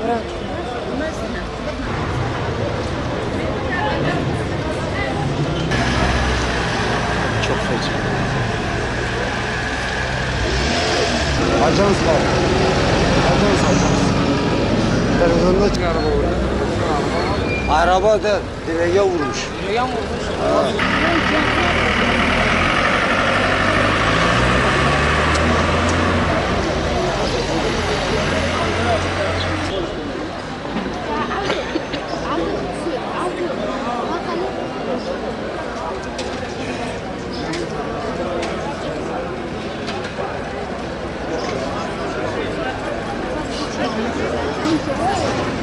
Çok feci. Ajans var. Ajans. Televizyonda çıkan araba orada. Araba da direğe vurmuş. Direğe mi vurmuş? Thank you.